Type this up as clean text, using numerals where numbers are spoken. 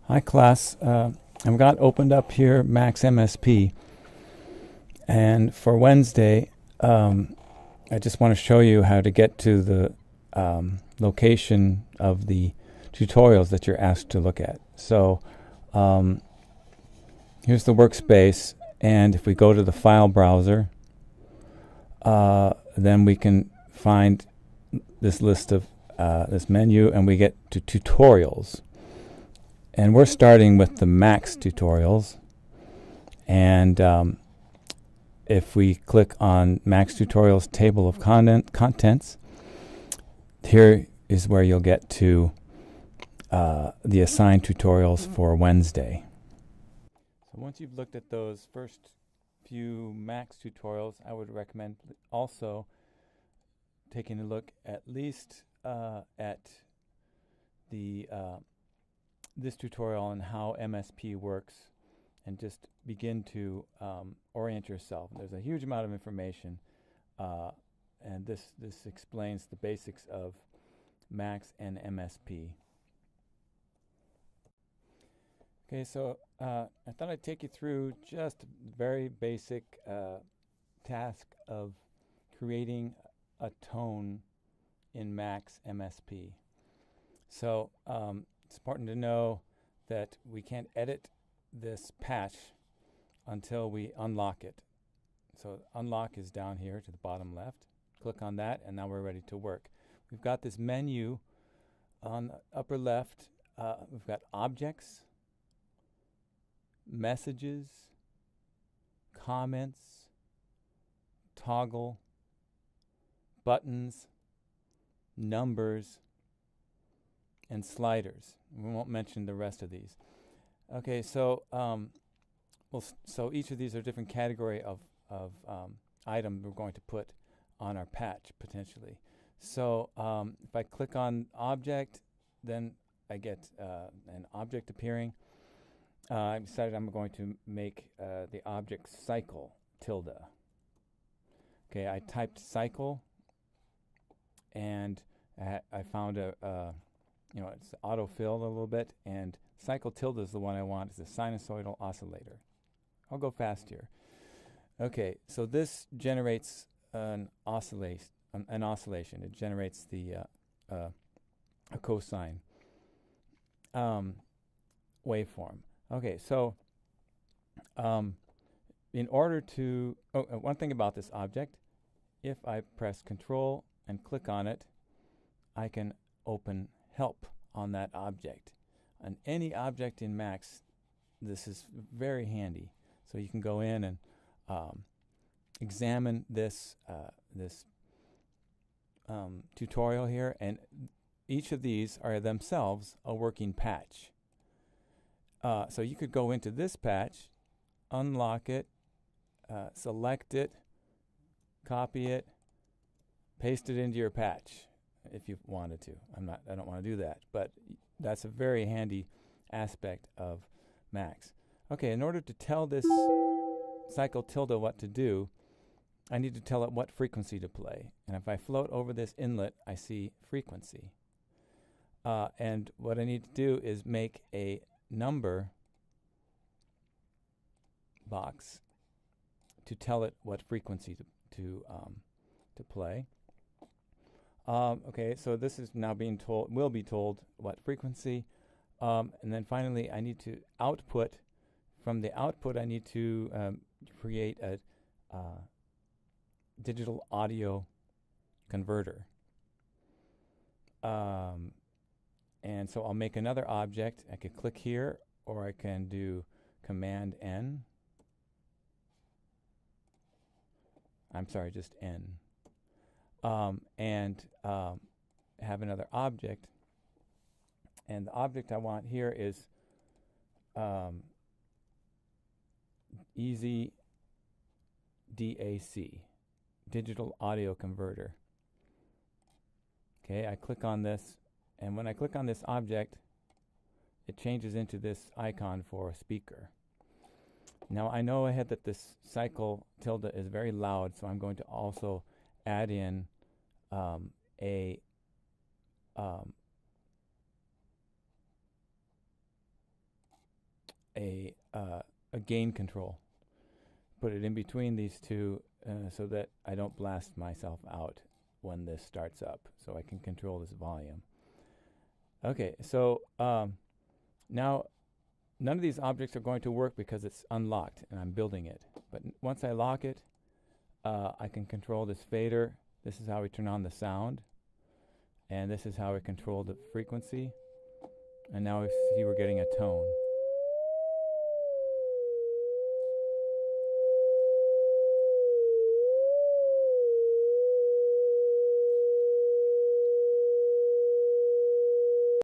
Hi, class. I've got opened up here Max MSP, and for Wednesday, I just want to show you how to get to the location of the tutorials that you're asked to look at. So um, here's the workspace, and if we go to the file browser, then we can find this list of this menu, and we get to tutorials. And we're starting with the Max tutorials. And if we click on Max Tutorials Table of Contents, here is where you'll get to the assigned tutorials for Wednesday. So once you've looked at those first few Max tutorials, I would recommend also taking a look at least at the this tutorial on how MSP works, and just begin to orient yourself. There's a huge amount of information, and this explains the basics of Max and MSP. Okay, so I thought I'd take you through just a very basic task of creating a tone in Max MSP. So it's important to know that we can't edit this patch until we unlock it. So unlock is down here to the bottom left. Click on that, and now we're ready to work. We've got this menu on the upper left. We've got objects, messages, comments, toggle, buttons, numbers, and sliders. We won't mention the rest of these. Okay, so so each of these are different category of item we're going to put on our patch potentially. So if I click on object, then I get an object appearing. I decided I'm going to make the object cycle tilde. Okay, I typed cycle, and I found it's auto-filled a little bit, and cycle tilde is the one I want. It's a sinusoidal oscillator. I'll go fast here. Okay, so this generates an oscillation. It generates the a cosine waveform. Okay, so in order to one thing about this object, if I press Control and click on it, I can open help on that object. On any object in Max, this is very handy. So you can go in and examine this tutorial here, and each of these are themselves a working patch. So you could go into this patch, unlock it, select it, copy it, paste it into your patch if you wanted to. I don't want to do that, but that's a very handy aspect of Max. Okay, in order to tell this cycle tilde what to do, I need to tell it what frequency to play. And if I float over this inlet, I see frequency. And what I need to do is make a number box to tell it what frequency to play. Okay, so this is now being told, will be told what frequency. And then finally, I need to output. From the output, I need to create a digital audio converter. And so I'll make another object. I could click here, or I can do Command N. I'm sorry, just N. And have another object. And the object I want here is Easy DAC, digital audio converter. Okay, I click on this, and when I click on this object, it changes into this icon for a speaker. Now I know ahead that this cycle tilde is very loud, so I'm going to also add in a a gain control. Put it in between these two so that I don't blast myself out when this starts up, so I can control this volume. Okay, so now none of these objects are going to work because it's unlocked and I'm building it. But once I lock it, I can control this fader. This is how we turn on the sound. And this is how we control the frequency. And now we see we're getting a tone.